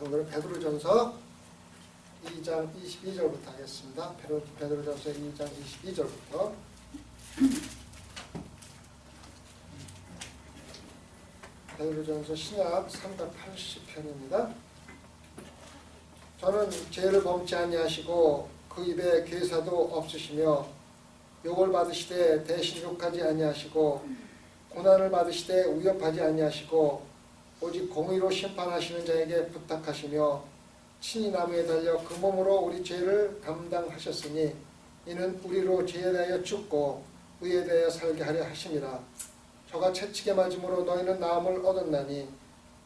오늘은 베드로전서 2장 22절부터 하겠습니다. 베드로전서 2장 22절부터. 베드로전서 신약 380편입니다. 저는 죄를 범치 아니하시고 그 입에 괴사도 없으시며 욕을 받으시되 대신 욕하지 아니하시고 고난을 받으시되 위협하지 아니하시고 오직 공의로 심판하시는 자에게 부탁하시며 친히 나무에 달려 그 몸으로 우리 죄를 감당하셨으니 이는 우리로 죄에 대하여 죽고 의에 대하여 살게 하려 하심이라. 저가 채찍에 맞음으로 너희는 나음을 얻었나니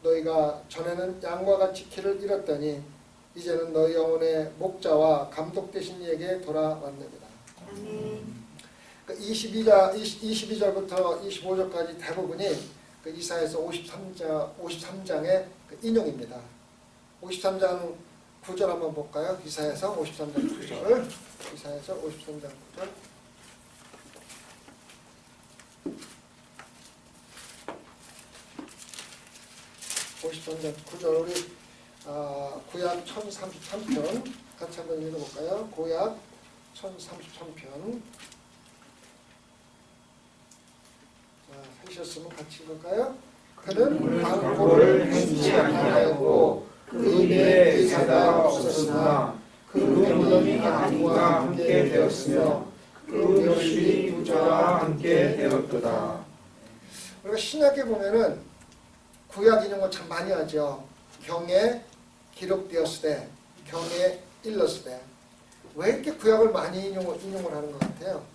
너희가 전에는 양과 같이 길을 잃었더니 이제는 너희 영혼의 목자와 감독 되신 이에게 돌아왔느니라. 22절부터 25절까지 대부분이 이사야서 53장의 인용입니다. 53장 9절 한번 볼까요? 이사야서 53장 9절. 이사야서 53장 9절. 우리 구약 1033편 같이 한번 읽어볼까요? 구약 1033편. 하셨으면 같이 읽을까요? 그는 방고를 행치 아니하였고 그 입에 괴사가 없었으나 그 명령이 하나님과 함께 되었으며 그 멸실이 부자와 함께 되었도다. 우리가 신약에 보면은 구약 인용을 참 많이 하죠. 경에 기록되었으되 경에 일렀으되. 왜 이렇게 구약을 많이 인용을 하는 것 같아요?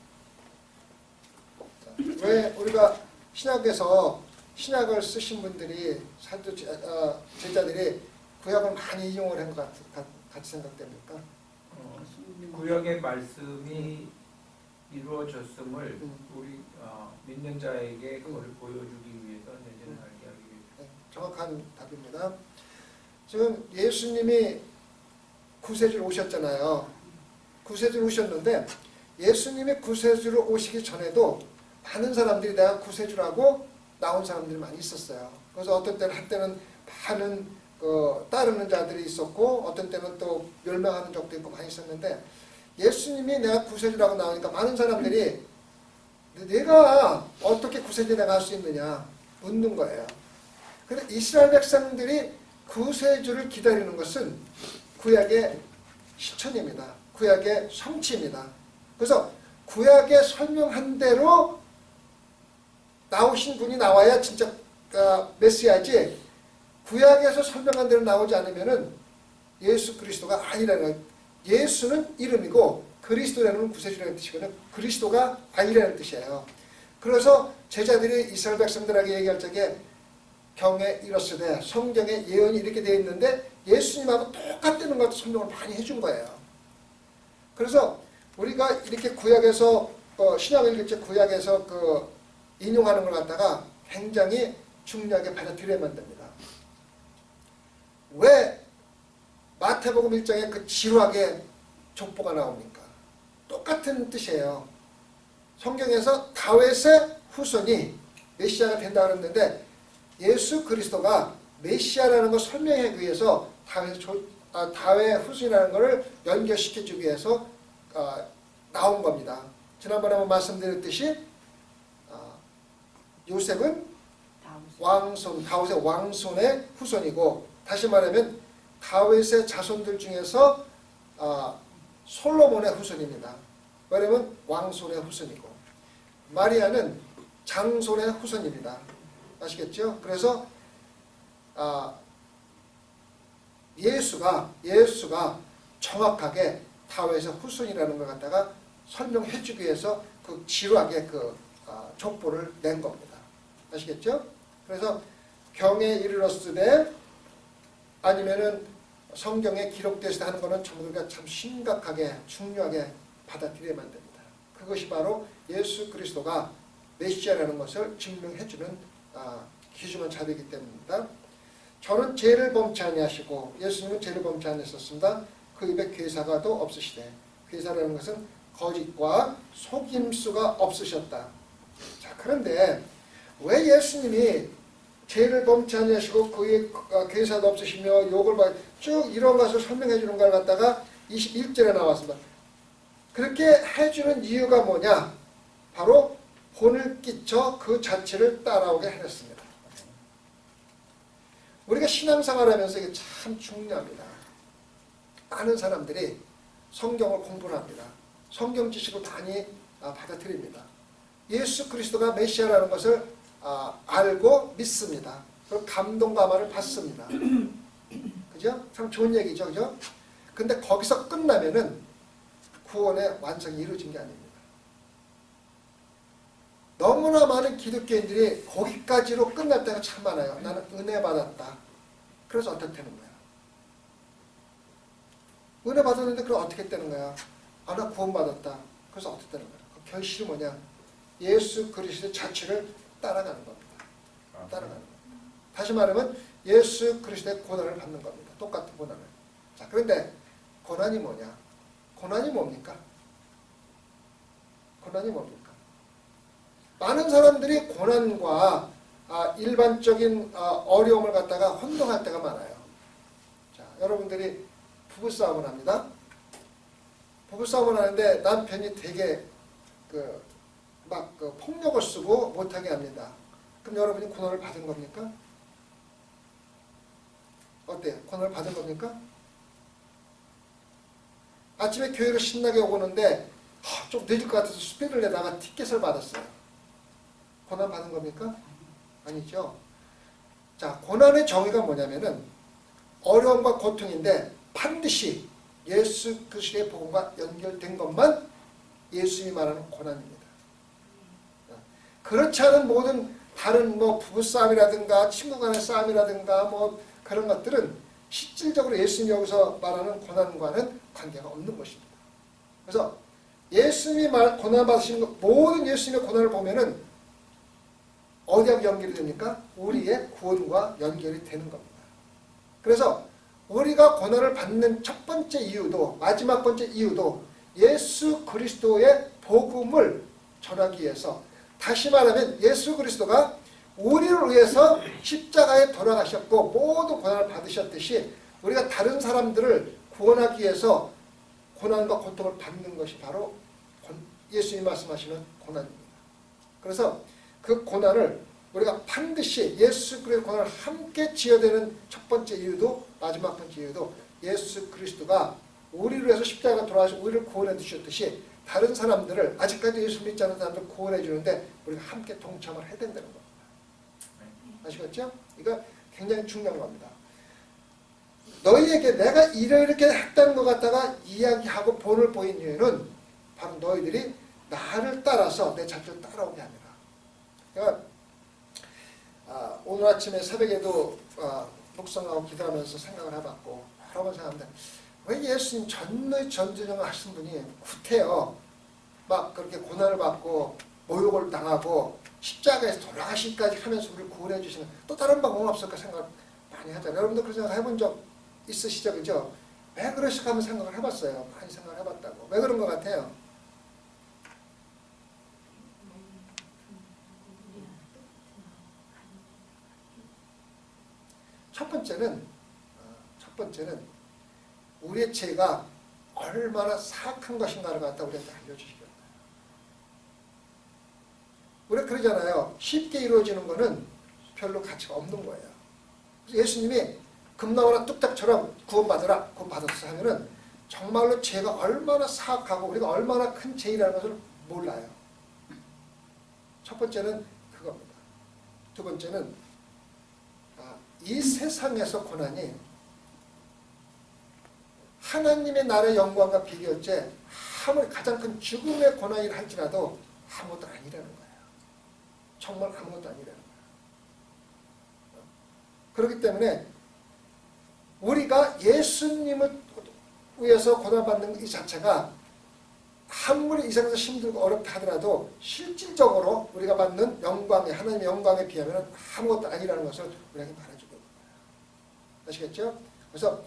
왜 우리가 신약에서 신약을 쓰신 분들이 제자들이 구약을 많이 이용을 한 것 같이 생각됩니까? 구약의 말씀이 이루어졌음을 우리 믿는 자에게 그걸 보여주기 위해서 내지는 알게 하기 위해서. 네, 정확한 답입니다. 지금 예수님이 구세주로 오셨잖아요. 구세주로 오셨는데 예수님이 구세주로 오시기 전에도 많은 사람들이 내가 구세주라고 나온 사람들이 많이 있었어요. 그래서 어떤 때는 한때는 많은 따르는 자들이 있었고 어떤 때는 또 멸망하는 적도 있고 많이 있었는데 예수님이 내가 구세주라고 나오니까 많은 사람들이 내가 어떻게 구세주 내가 할 수 있느냐 묻는 거예요. 그런데 이스라엘 백성들이 구세주를 기다리는 것은 구약의 실천입니다. 구약의 성취입니다. 그래서 구약에 설명한 대로 나오신 분이 나와야 진짜 메시아지, 구약에서 설명한 대로 나오지 않으면은 예수 그리스도가 아니라는 거예요. 예수는 이름이고 그리스도라는 구세주라는 뜻이거든요. 그리스도가 아니라는 뜻이에요. 그래서 제자들이 이스라엘 백성들에게 얘기할 적에 경에 이렇으되 성경에 예언이 이렇게 되어 있는데 예수님하고 똑같다는 것도 설명을 많이 해준 거예요. 그래서 우리가 이렇게 구약에서 신약을 읽을 때 구약에서 인용하는 걸 갖다가 굉장히 중요하게 받아들여야만 됩니다. 왜 마태복음 1장에 그 지루하게 족보가 나옵니까? 똑같은 뜻이에요. 성경에서 다윗의 후손이 메시아가 된다고 그랬는데 예수 그리스도가 메시아라는 걸 설명하기 위해서 다윗의 후손이라는 것을 연결시켜주기 위해서 나온 겁니다. 지난번에 한번 말씀드렸듯이 요셉은 다윗의 왕손의 후손이고, 다시 말하면 다윗의 자손들 중에서 솔로몬의 후손입니다. 왜냐하면 왕손의 후손이고, 마리아는 장손의 후손입니다. 아시겠죠? 그래서 예수가 정확하게 다윗의 후손이라는 걸 갖다가 설명해 주기 위해서 지루하게 족보를 낸 겁니다. 아시겠죠? 그래서 경에 이르렀으되 아니면은 성경에 기록되시다 하는 것은 전부 우리가 참 심각하게 중요하게 받아들여야만 됩니다. 그것이 바로 예수 그리스도가 메시아라는 것을 증명해주는 기준한 자료이기 때문입니다. 저는 죄를 범치 아니하시고, 예수님은 죄를 범치 아니하셨습니다. 그 입에 괴사가도 없으시되, 괴사라는 것은 거짓과 속임수가 없으셨다. 자, 그런데 왜 예수님이 죄를 범치 아니하시고 그의 괴사도 없으시며 욕을 쭉 이런 것을 설명해 주는 걸 갖다가 21절에 나왔습니다. 그렇게 해주는 이유가 뭐냐? 바로 혼을 끼쳐 그 자체를 따라오게 해냈습니다. 우리가 신앙생활하면서 이게 참 중요합니다. 많은 사람들이 성경을 공부를 합니다. 성경 지식을 많이 받아들입니다. 예수 그리스도가 메시아라는 것을 알고 믿습니다. 그리고 감동감화를 받습니다. 그죠? 참 좋은 얘기죠. 그죠? 근데 거기서 끝나면은 구원의 완성이 이루어진 게 아닙니다. 너무나 많은 기독교인들이 거기까지로 끝날 때가 참 많아요. 나는 은혜 받았다. 그래서 어떻게 되는 거야? 은혜 받았는데 그럼 어떻게 되는 거야? 나 구원 받았다. 그래서 어떻게 되는 거야? 그 결실이 뭐냐? 예수 그리스도 자체를 따라가는 겁니다. 따라가는 겁니다. 다시 말하면 예수 그리스도의 고난을 받는 겁니다. 똑같은 고난을. 자, 그런데 고난이 뭐냐? 고난이 뭡니까? 고난이 뭡니까? 많은 사람들이 고난과 일반적인 어려움을 갖다가 혼동할 때가 많아요. 자, 여러분들이 부부싸움을 합니다. 부부싸움을 하는데 남편이 되게 폭력을 쓰고 못하게 합니다. 그럼 여러분이 고난을 받은 겁니까? 어때요? 고난을 받은 겁니까? 아침에 교회를 신나게 오는데 좀 늦을 것 같아서 스피드를 내다가 티켓을 받았어요. 고난 받은 겁니까? 아니죠. 자, 고난의 정의가 뭐냐면은 어려움과 고통인데 반드시 예수 그리스도의 복음과 연결된 것만 예수님이 말하는 고난입니다. 그렇지 않은 모든 다른 부부싸움이라든가 친구 간의 싸움이라든가 그런 것들은 실질적으로 예수님이 여기서 말하는 고난과는 관계가 없는 것입니다. 그래서 예수님이 고난 받으신 모든 예수님의 고난을 보면은 어디하고 연결이 됩니까? 우리의 구원과 연결이 되는 겁니다. 그래서 우리가 고난을 받는 첫 번째 이유도 마지막 번째 이유도 예수 그리스도의 복음을 전하기 위해서, 다시 말하면 예수 그리스도가 우리를 위해서 십자가에 돌아가셨고 모든 고난을 받으셨듯이 우리가 다른 사람들을 구원하기 위해서 고난과 고통을 받는 것이 바로 예수님이 말씀하시는 고난입니다. 그래서 그 고난을 우리가 반드시 예수 그리스도의 고난을 함께 지어내는 첫 번째 이유도 마지막 번째 이유도 예수 그리스도가 우리를 위해서 십자가에 돌아가서 우리를 구원해 주셨듯이 다른 사람들을, 아직까지 예수 믿지 않는 사람들을 구원해 주는데 우리가 함께 동참을 해야 된다는 겁니다. 아시겠죠? 이거 굉장히 중요한 겁니다. 너희에게 내가 이렇게 했다는 것 갖다가 이야기하고 본을 보인 이유는 바로 너희들이 나를 따라서 내 자체를 따라오게 합니다. 그러니까 오늘 아침에 새벽에도 묵상하고 기도하면서 생각을 해봤고 여러 번 생각하는데 왜 예수님 전전을 하신 분이 구태여 막 그렇게 고난을 받고 모욕을 당하고 십자가에서 돌아가시기까지 하면서 우리를 구원해 주시는 또 다른 방법은 없을까 생각 많이 하잖아요. 여러분들 그런 생각 해본 적 있으시죠? 그죠? 왜 그러실까 하면 생각을 해봤어요. 많이 생각을 해봤다고. 왜 그런 것 같아요? 첫 번째는 우리의 죄가 얼마나 사악한 것인가를 갖다 우리한테 알려주시겠다. 우리가 그러잖아요. 쉽게 이루어지는 거는 별로 가치가 없는 거예요. 예수님이 금나무나 뚝딱처럼 구원받으라, 구원받았어 하면은 정말로 죄가 얼마나 사악하고 우리가 얼마나 큰 죄이라는 것을 몰라요. 첫 번째는 그겁니다. 두 번째는 이 세상에서 고난이 하나님의 나라의 영광과 비교할때 아무리 가장 큰 죽음의 고난이라 할지라도 아무것도 아니라는 거예요. 정말 아무것도 아니라는 거예요. 그렇기 때문에 우리가 예수님을 위해서 고난받는 이 자체가 아무리 이 세상에서 힘들고 어렵다 하더라도 실질적으로 우리가 받는 영광에, 하나님의 영광에 비하면 아무것도 아니라는 것을 우리에게 말해주고 있는 거예요. 아시겠죠? 그래서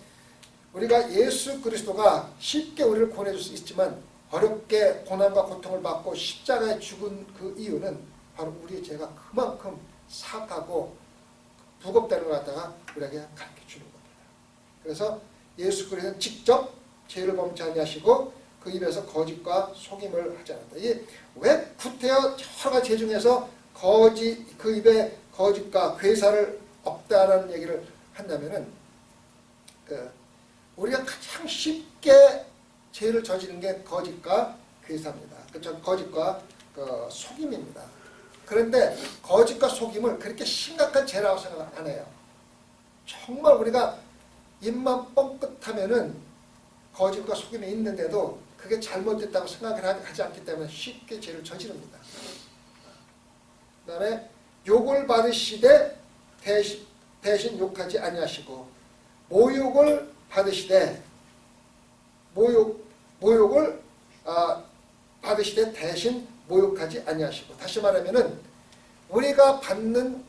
우리가 예수 그리스도가 쉽게 우리를 구원해 줄 수 있지만 어렵게 고난과 고통을 받고 십자가에 죽은 그 이유는 바로 우리의 죄가 그만큼 사악하고 무겁다는 걸 갖다가 우리에게 가르쳐 주는 겁니다. 그래서 예수 그리스도는 직접 죄를 범치 아니하시고 그 입에서 거짓과 속임을 하지 않았다. 이게 왜 구태여 여러 가지 죄 중에서 그 입에 거짓과 괴사를 없다라는 얘기를 한다면은 우리가 가장 쉽게 죄를 저지르는 게 거짓과 괴사입니다. 그렇죠? 거짓과 속임입니다. 그런데 거짓과 속임을 그렇게 심각한 죄라고 생각 안 해요. 정말 우리가 입만 뻥끗하면은 거짓과 속임이 있는데도 그게 잘못됐다고 생각을 하지 않기 때문에 쉽게 죄를 저지릅니다. 그 다음에 욕을 받으시되 대신 욕하지 아니하시고 모욕을 받으시되 모욕을 받으시되 대신 모욕하지 아니하시고, 다시 말하면은 우리가 받는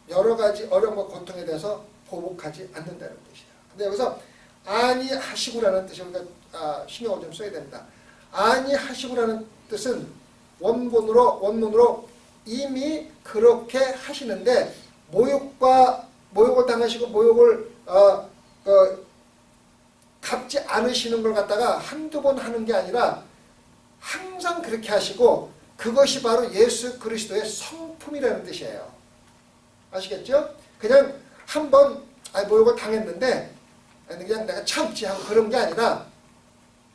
여러 가지 어려움과 고통에 대해서 보복하지 않는다는 뜻이에요. 근데 여기서 아니하시고라는 뜻이 우리가 신경을 좀 써야 됩니다. 아니하시고라는 뜻은 원문으로 이미 그렇게 하시는데 모욕을 당하시고 모욕을 갚지 않으시는 걸 갖다가 한두 번 하는 게 아니라 항상 그렇게 하시고 그것이 바로 예수 그리스도의 성품이라는 뜻이에요. 아시겠죠? 그냥 한 번 모욕을 당했는데 그냥 내가 참지 하고 그런 게 아니라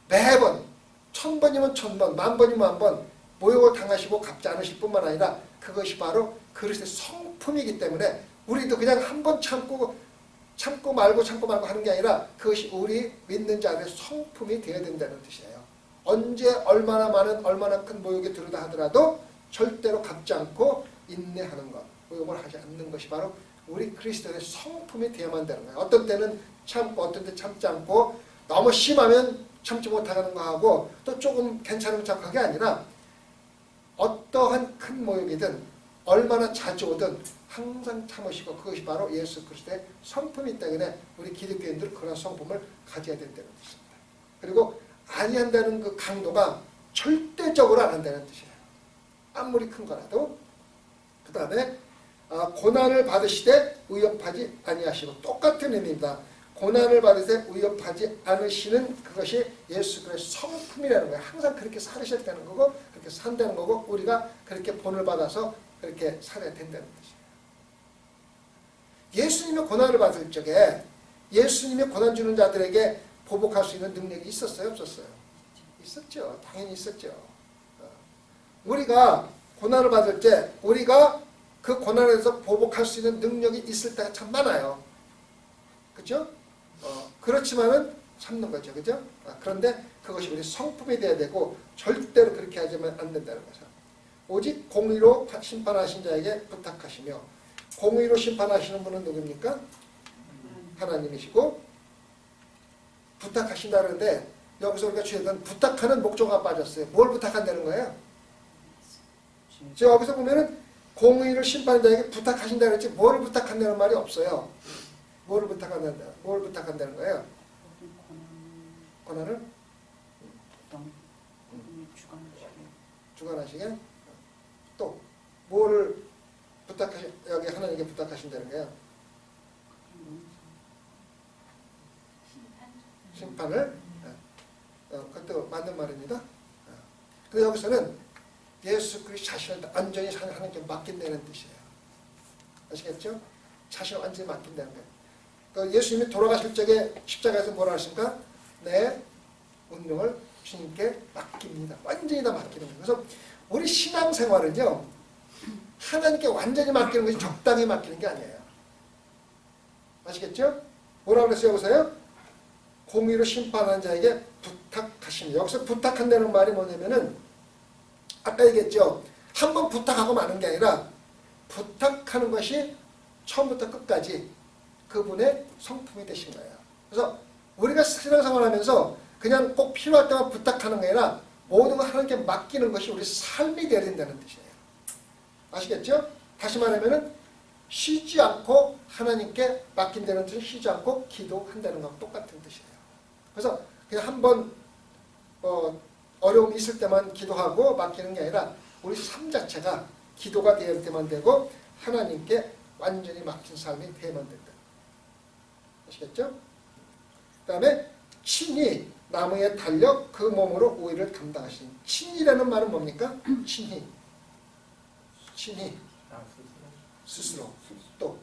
매번 1000번이면 1000번, 10,000번이면 10,000번 모욕을 당하시고 갚지 않으실 뿐만 아니라 그것이 바로 그리스도의 성품이기 때문에 우리도 그냥 한 번 참고 말고 하는 게 아니라 그것이 우리 믿는 자들의 성품이 되어야 된다는 뜻이에요. 언제 얼마나 큰 모욕이 들어다 하더라도 절대로 갚지 않고 인내하는 것, 모욕을 하지 않는 것이 바로 우리 그리스도의 성품이 되어야만 되는 거예요. 어떤 때는 참고 어떤 때 참지 않고 너무 심하면 참지 못하는 거 하고 또 조금 괜찮은 척하게 아니라 어떠한 큰 모욕이든 얼마나 자주 오든 항상 참으시고 그것이 바로 예수 그리스도의 성품이기 때문에 우리 기독교인들 그런 성품을 가져야 된다는 뜻입니다. 그리고 아니한다는 그 강도가 절대적으로 안 한다는 뜻이에요. 아무리 큰 거라도. 그 다음에 고난을 받으시되 위협하지 아니하시고, 똑같은 의미입니다. 고난을 받으되 위협하지 않으시는 그것이 예수 그리스도의 성품이라는 거예요. 항상 그렇게 살으셨다는 거고 그렇게 산다는 거고 우리가 그렇게 본을 받아서 그렇게 살아야 된다는 뜻이에요. 예수님이 고난을 받을 적에 예수님이 고난 주는 자들에게 보복할 수 있는 능력이 있었어요? 없었어요? 있었죠. 당연히 있었죠. 우리가 고난을 받을 때 우리가 그 고난에서 보복할 수 있는 능력이 있을 때가 참 많아요. 그렇죠? 그렇지만은 참는 거죠. 그죠? 그런데 그것이 우리 성품이 돼야 되고 절대로 그렇게 하지만 안 된다는 거죠. 오직 공의로 심판하신 자에게 부탁하시며, 공의로 심판하시는 분은 누굽니까? 하나님이시고 부탁하신다 그러는데 여기서 우리가 주의한 부탁하는 목조가 빠졌어요. 뭘 부탁한다는 거예요? 제가 여기서 보면은 공의를 심판하는 자에게 부탁하신다 그랬지 뭘 부탁한다는 말이 없어요. 뭘 부탁한다는 거예요? 고난을? 주관하시게? 또 뭐를 여기 하나님께 부탁하신다는 거예요? 심판을? 그것도 맞는 말입니다. 근데 여기서는 예수 그리스도 자신을 완전히 하나님께 맡긴다는 뜻이에요. 아시겠죠? 자신을 완전히 맡긴다는 거예요. 그러니까 예수님이 돌아가실 적에 십자가에서 뭐라 하십니까? 내 운명을 주님께 맡깁니다. 완전히 다 맡기는 거예요. 그래서 우리 신앙생활은요, 하나님께 완전히 맡기는 것이 적당히 맡기는 게 아니에요. 아시겠죠? 뭐라고 그랬어요? 여기서요? 공의로 심판하는 자에게 부탁하십니다. 여기서 부탁한다는 말이 뭐냐면은 아까 얘기했죠. 한번 부탁하고 마는 게 아니라 부탁하는 것이 처음부터 끝까지 그분의 성품이 되신 거예요. 그래서 우리가 신앙생활 하면서 그냥 꼭 필요할 때만 부탁하는 게 아니라 모든 걸 하나님께 맡기는 것이 우리 삶이 되어야 된다는 뜻이에요. 아시겠죠? 다시 말하면은 쉬지 않고 하나님께 맡긴다는 뜻은 쉬지 않고 기도한다는 거랑 똑같은 뜻이에요. 그래서 그냥 한번 어려움이 있을 때만 기도하고 맡기는 게 아니라 우리 삶 자체가 기도가 될 때만 되고 하나님께 완전히 막힌 삶이 되면 된다. 아시겠죠? 그 다음에 친히 나무에 달려 그 몸으로 우리를 담당하신. 친히라는 말은 뭡니까? 친히. 친히. 스스로. 또.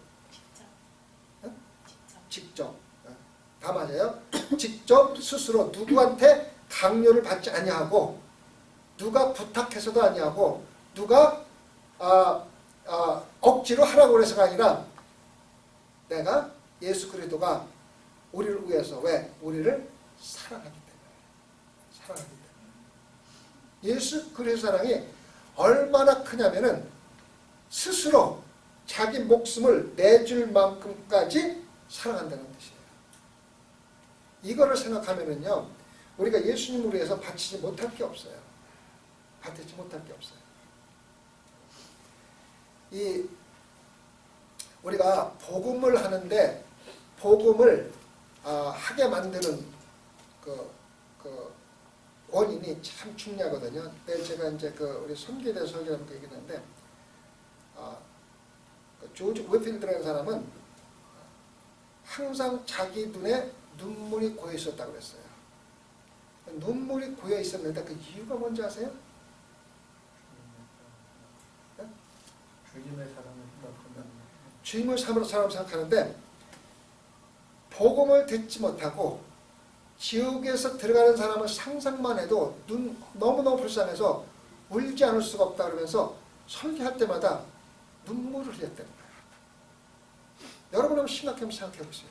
직접. 다 맞아요. 직접 스스로 누구한테 강요를 받지 아니하고 누가 부탁해서도 아니하고 누가 억지로 하라고 해서가 아니라 내가 예수 그리스도가 우리를 위해서 왜? 우리를 사랑하기 때문에. 사랑하기 때문에. 예수 그리스도 사랑이 얼마나 크냐면은 스스로 자기 목숨을 내줄 만큼까지 사랑한다는 뜻이에요. 이거를 생각하면은요, 우리가 예수님을 위해서 바치지 못할 게 없어요. 바치지 못할 게 없어요. 우리가 복음을 하는데 복음을 하게 만드는 그 원인이 참 중요하거든요. 제가 이제 우리 선교대 설교하면서 얘기했는데, 조지 웨필드라는 사람은 항상 자기 눈에 눈물이 고여 있었다고 그랬어요. 눈물이 고여 있었는데 그 이유가 뭔지 아세요? 주님의 사랑을 생각한다는 주님을 사람으로 생각하는데 복음을 듣지 못하고 지옥에서 들어가는 사람을 상상만 해도 너무너무 불쌍해서 울지 않을 수가 없다 그러면서 설교할 때마다 눈물을 흘렸다는 거예요. 여러분 한번 심각하게 생각해 보세요.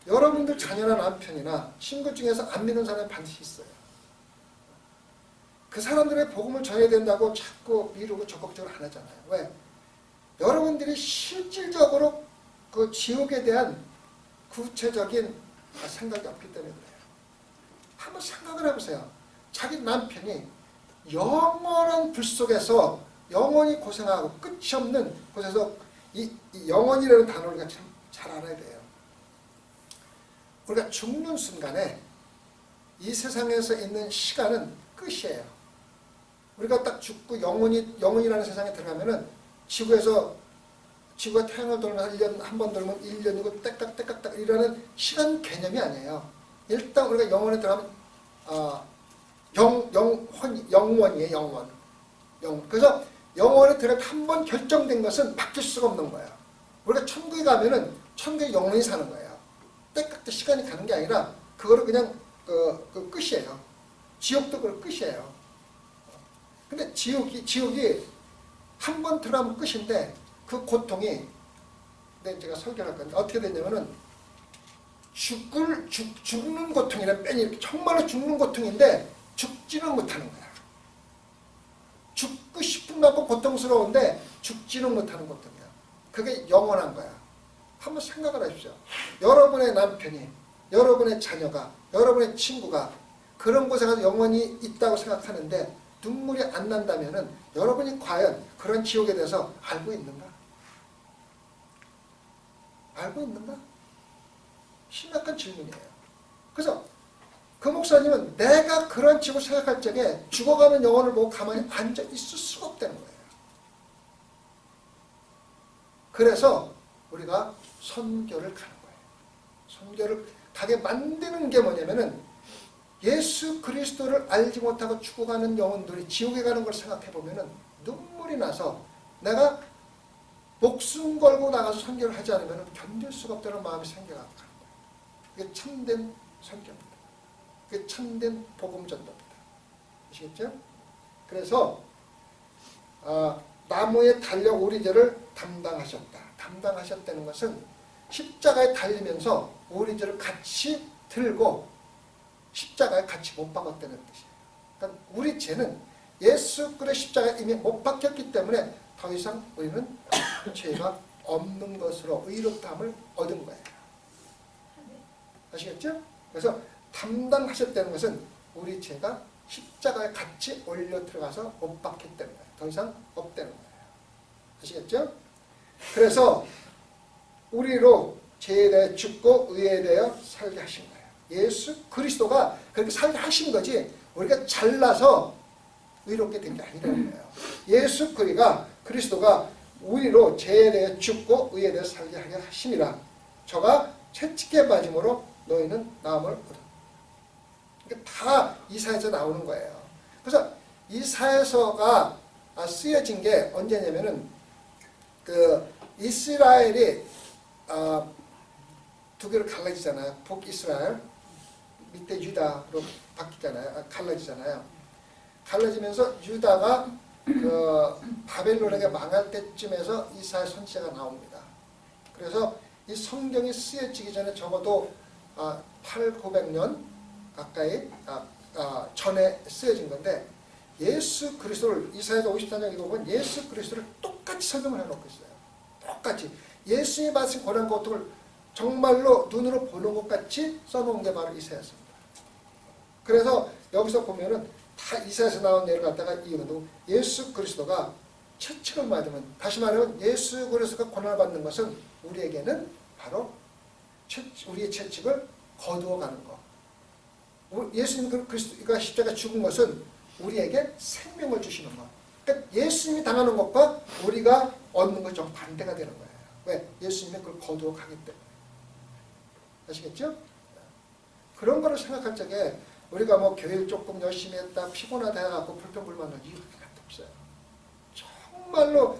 여러분들 자녀나 남편이나 친구 중에서 안 믿는 사람이 반드시 있어요. 그 사람들의 복음을 전해야 된다고 자꾸 미루고 적극적으로 안 하잖아요. 왜? 여러분들이 실질적으로 그 지옥에 대한 구체적인 생각이 없기 때문에 그래요. 한번 생각을 해보세요. 자기 남편이 영원한 불 속에서 영원히 고생하고 끝이 없는 곳에서 이 영원이라는 단어를 우리가 참 잘 알아야 돼요. 우리가 죽는 순간에 이 세상에서 있는 시간은 끝이에요. 우리가 딱 죽고 영원이라는 세상에 들어가면은 지구가 태양을 돌면서 1년 한 번 돌면 1년이고 떼깍떼깍 이라는 시간 개념이 아니에요. 일단 우리가 영원에 들어가면 영원이에요. 영원. 그래서 영원에 들어가 한 번 결정된 것은 바뀔 수가 없는 거예요. 우리가 천국에 가면은 천국에 영원히 사는 거예요. 때깍때 시간이 가는 게 아니라 그거를 그냥 그 끝이에요. 지옥도 그 끝이에요. 근데 지옥이 한 번 들어가면 끝인데 그 고통이, 근데 제가 설교를 할 건데 어떻게 되냐면은 죽는 고통이라 뺀이 정말로 죽는 고통인데 죽지는 못하는 거야. 죽고 싶은 만큼 고통스러운데 죽지는 못하는 고통이야. 그게 영원한 거야. 한번 생각을 하십시오. 여러분의 남편이, 여러분의 자녀가, 여러분의 친구가 그런 곳에 가서 영원히 있다고 생각하는데 눈물이 안 난다면은 여러분이 과연 그런 지옥에 대해서 알고 있는가? 알고 있는가? 심각한 질문이에요. 그래서 그 목사님은 내가 그런 지옥을 생각할 적에 죽어가는 영혼을 보고 가만히 앉아 있을 수가 없다는 거예요. 그래서 우리가 선교를 가는 거예요. 선교를 가게 만드는 게 뭐냐면은 예수 그리스도를 알지 못하고 죽어가는 영혼들이 지옥에 가는 걸 생각해 보면은 눈물이 나서 내가 목숨 걸고 나가서 선교를 하지 않으면 견딜 수가 없다는 마음이 생겨가는 거예요. 그게 참된 선교입니다. 그게 참된 복음 전도입니다. 아시겠죠? 그래서 나무에 달려 우리 죄를 담당하셨다. 담당하셨다는 것은 십자가에 달리면서 우리 죄를 같이 들고 십자가에 같이 못 박았다는 뜻이에요. 그러니까 우리 죄는 예수 그리스도의 십자가에 이미 못 박혔기 때문에 더 이상 우리는 죄가 없는 것으로 의롭다함을 얻은 거예요. 아시겠죠? 그래서 담당하셨다는 것은 우리 죄가 십자가에 같이 올려 들어가서 못 박혔기 때문에 더 이상 없다는 거예요. 아시겠죠? 그래서 우리로 죄에 대해 죽고 의에 대하여 살게 하신 거예요. 예수 그리스도가 그렇게 살게 하신 거지 우리가 잘나서 의롭게 된 게 아니라는 거예요. 예수 그리스도가 우리로 죄에 대해 죽고 의에 대해 살게 하게 하심이라. 저가 채찍에 맞음으로 너희는 나음을 얻어. 이게 다 이사야에서 나오는 거예요. 그래서 이사야서가 쓰여진 게 언제냐면은 그 이스라엘이 두 개로 갈라지잖아요. 북이스라엘 밑에 유다로 바뀌잖아요. 갈라지잖아요. 갈라지면서 유다가 그 바벨론에게 망할 때쯤에서 이사야 선지자가 나옵니다. 그래서 이 성경이 쓰여지기 전에 적어도 800~900년 가까이 전에 쓰여진 건데 예수 그리스도를 이사야서 54장 읽어보면 예수 그리스도를 똑같이 설명을 해놓고 있어요. 똑같이 예수님이 받으신 고난과 고통을 정말로 눈으로 보는 것 같이 써놓은 게 바로 이사야서입니다. 그래서 여기서 보면은 다 이사야에서 나온 예를 갖다가 이유는 예수 그리스도가 채찍을 맞으면, 다시 말하면 예수 그리스도가 고난을 받는 것은 우리에게는 바로 우리의 채찍을 거두어가는 것. 예수님 그리스도가 십자가 죽은 것은 우리에게 생명을 주시는 것. 그러니까 예수님이 당하는 것과 우리가 얻는 것이 정반대가 되는 거예요. 왜? 예수님이 그걸 거두어가기 때문에. 아시겠죠? 그런 거를 생각할 적에 우리가 뭐 교회를 조금 열심히 했다, 피곤하다 해갖고 불평불만할 이유가 하나도 없어요. 정말로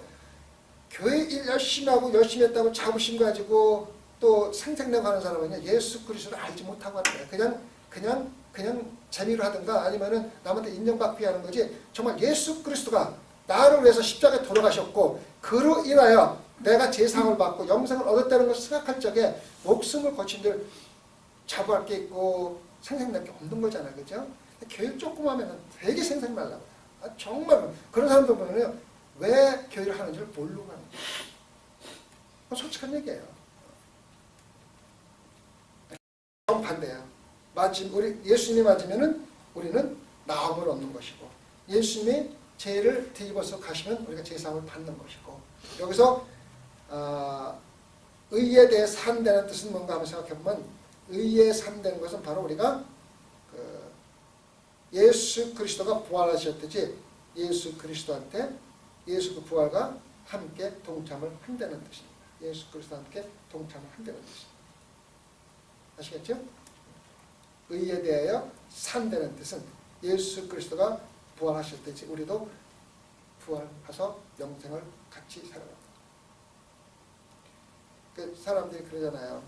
교회 일 열심히 하고 열심히 했다고 자부심 가지고 또 생색내고 하는 사람은요, 예수 그리스도를 알지 못하고 하는 거예요. 그냥 재미로 하든가 아니면은 남한테 인정받기 위해 하는 거지, 정말 예수 그리스도가 나를 위해서 십자가에 돌아가셨고 그로 인하여 내가 제상을 받고 영생을 얻었다는 것을 생각할 적에 목숨을 거친 들 자부할 게 있고 생생날 게 없는 거잖아요. 그죠? 교육 조금 하면 되게 생생날라고요. 정말 그런 사람들 보면요, 왜 교육을 하는지를 모르고 하는 거예요. 솔직한 얘기예요. 정반대예요. 우리 예수님이 맞으면은 우리는 나음을 얻는 것이고, 예수님이 죄를 뒤집어서 가시면 우리가 제사함을 받는 것이고, 여기서 의에 대해 산다는 뜻은 뭔가 하면 생각해보면, 의에 산다는 것은 바로 우리가 예수 그리스도가 부활하셨듯이 예수 그리스도한테 예수 그 부활과 함께 동참을 한다는 뜻입니다. 예수 그리스도와 함께 동참을 한다는 뜻입니다. 아시겠죠? 의에 대하여 산다는 뜻은 예수 그리스도가 부활하셨듯이 우리도 부활해서 영생을 같이 살아갑니다. 그 사람들이 그러잖아요.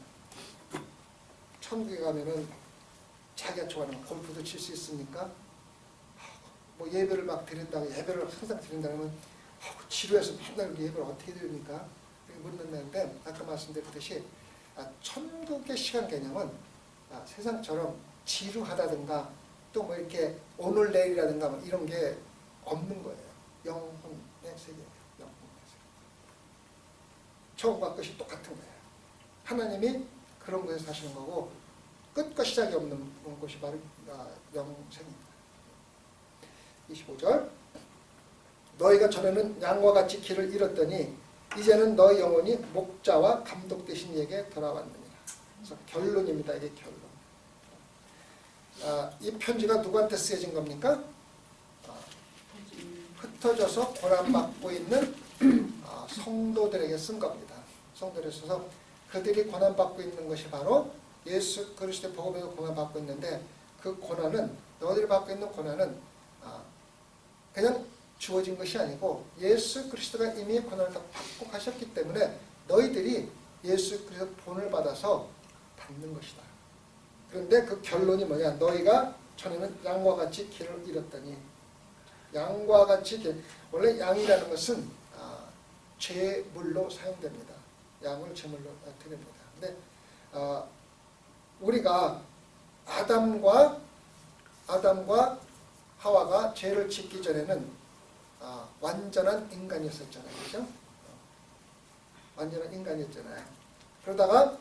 천국에 가면은 자기가 좋아하는 골프도 칠 수 있으니까 뭐 예배를 막 드린다고, 예배를 항상 드린다면 지루해서 맨날 예배를 어떻게 드립니까? 묻는다는데, 아까 말씀드렸듯이 천국의 시간 개념은 세상처럼 지루하다든가 또 뭐 이렇게 오늘 내일이라든가 뭐 이런 게 없는 거예요. 영혼의 세계예요. 영혼의 세계. 처음과 끝이 똑같은 거예요. 하나님이 그런 곳에서 사시는 거고, 끝과 시작이 없는 곳이 바로 영생입니다. 25절, 너희가 전에는 양과 같이 길을 잃었더니 이제는 너희 영혼이 목자와 감독 되신 이에게 돌아왔느니라. 그래서 결론입니다. 이게 결론. 이 편지가 누구한테 쓰여진 겁니까? 흩어져서 고난받고 있는 성도들에게 쓴 겁니다. 성도들에 있어서 그들이 고난받고 있는 것이 바로 예수 그리스도의 복음에서 고난받고 있는데, 그 고난은, 너희들이 받고 있는 고난은 그냥 주어진 것이 아니고 예수 그리스도가 이미 고난을 다 받고 가셨기 때문에 너희들이 예수 그리스도 본을 받아서 받는 것이다. 그런데 그 결론이 뭐냐? 너희가 전에는 양과 같이 길을 잃었더니, 양과 같이 원래 양이라는 것은 제물로 사용됩니다. 양을 제물로 드립니다. 근데 우리가 아담과 하와가 죄를 짓기 전에는 완전한 인간이었었잖아요. 그렇죠? 완전한 인간이었잖아요. 그러다가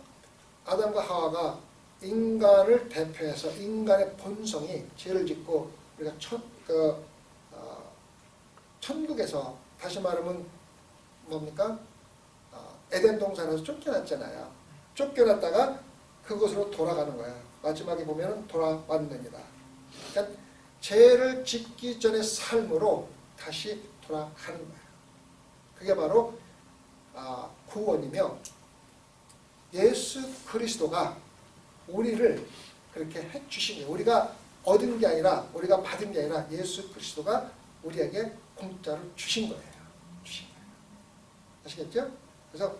아담과 하와가 인간을 대표해서 인간의 본성이 죄를 짓고 우리가 천국에서, 다시 말하면 뭡니까? 에덴 동산에서 쫓겨났잖아요. 쫓겨났다가 그곳으로 돌아가는 거예요. 마지막에 보면 돌아왔느니라. 그러니까 죄를 짓기 전의 삶으로 다시 돌아가는 거예요. 그게 바로 구원이며 예수 그리스도가 우리를 그렇게 해주신 거예요. 우리가 얻은 게 아니라 우리가 받은 게 아니라 예수 그리스도가 우리에게 공짜로 주신 거예요. 주신 거예요. 아시겠죠? 그래서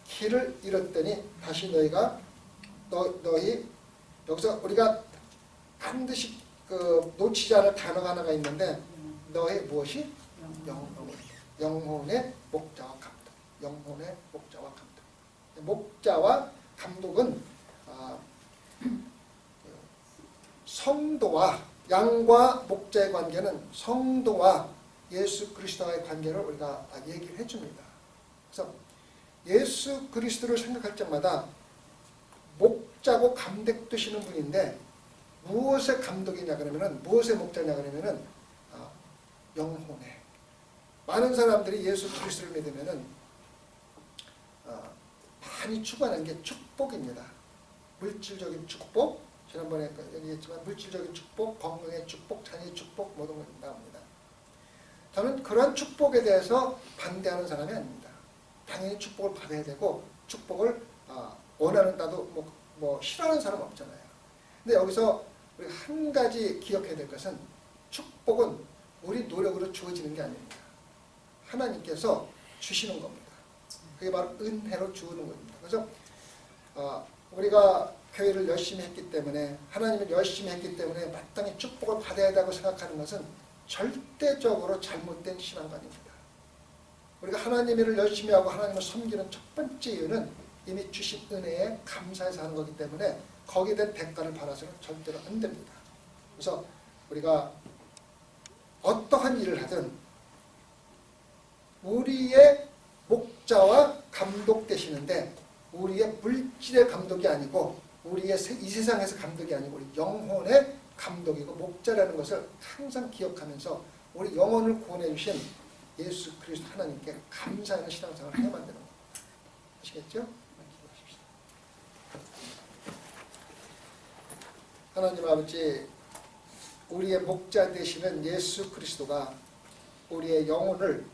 길을 잃었더니 다시 너희가 너희 여기서 우리가 반드시 놓치지 않을 단어가 하나가 있는데 너의 무엇이? 영혼의 목자와 감독. 영혼의 목자와 감독. 목자와 감독은 성도와 양과 목자의 관계는 성도와 예수 그리스도와의 관계를 우리가 얘기를 해줍니다. 그래서 예수 그리스도를 생각할 때마다 목자고 감독 되시는 분인데 무엇의 감독이냐 그러면은 무엇의 목자냐 그러면은 영혼의. 많은 사람들이 예수 그리스도를 믿으면은 많이 추구하는 게 축복입니다. 물질적인 축복, 지난번에 얘기했지만 물질적인 축복, 건강의 축복, 자녀의 축복 모든 걸 나옵니다. 저는 그런 축복에 대해서 반대하는 사람이 아닙니다. 당연히 축복을 받아야 되고 축복을 원하는 나도 뭐 싫어하는 사람 없잖아요. 근데 여기서 우리 한 가지 기억해야 될 것은 축복은 우리 노력으로 주어지는 게 아닙니다. 하나님께서 주시는 겁니다. 그게 바로 은혜로 주는 겁니다. 그래서 우리가 교회를 열심히 했기 때문에 하나님을 열심히 했기 때문에 마땅히 축복을 받아야 한다고 생각하는 것은 절대적으로 잘못된 신앙관입니다. 우리가 하나님을 열심히 하고 하나님을 섬기는 첫 번째 이유는 이미 주신 은혜에 감사해서 하는 거기 때문에 거기에 대한 대가를 바라서는 절대로 안 됩니다. 그래서 우리가 어떠한 일을 하든 우리의 목자와 감독 되시는데 우리의 물질의 감독이 아니고 우리의 이 세상에서 감독이 아니고 우리 영혼의 감독이고 목자라는 것을 항상 기억하면서 우리 영혼을 구원해 주신 예수 그리스도 하나님께 감사하는 신앙생활을 해야만 되는 겁니다. 아시겠죠? 기도하십시다. 하나님 아버지, 우리의 목자 되시는 예수 그리스도가 우리의 영혼을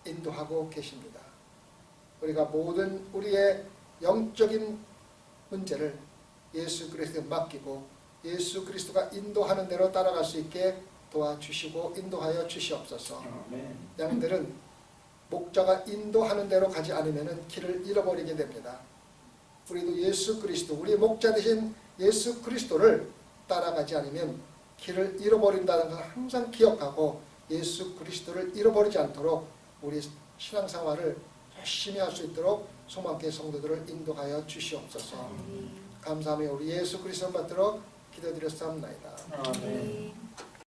인도하고 계십니다. 우리가 모든 우리의 영적인 문제를 예수 그리스도에 맡기고 예수 그리스도가 인도하는 대로 따라갈 수 있게 도와주시고 인도하여 주시옵소서. 양들은 목자가 인도하는 대로 가지 않으면 길을 잃어버리게 됩니다. 우리도 예수 그리스도, 우리 목자 되신 예수 그리스도를 따라가지 않으면 길을 잃어버린다는 것을 항상 기억하고 예수 그리스도를 잃어버리지 않도록 우리 신앙생활을 열심히 할 수 있도록 소망교회 성도들을 인도하여 주시옵소서. 감사하며 우리 예수 그리스도를 받들어 기도드렸사옵나이다. 아멘.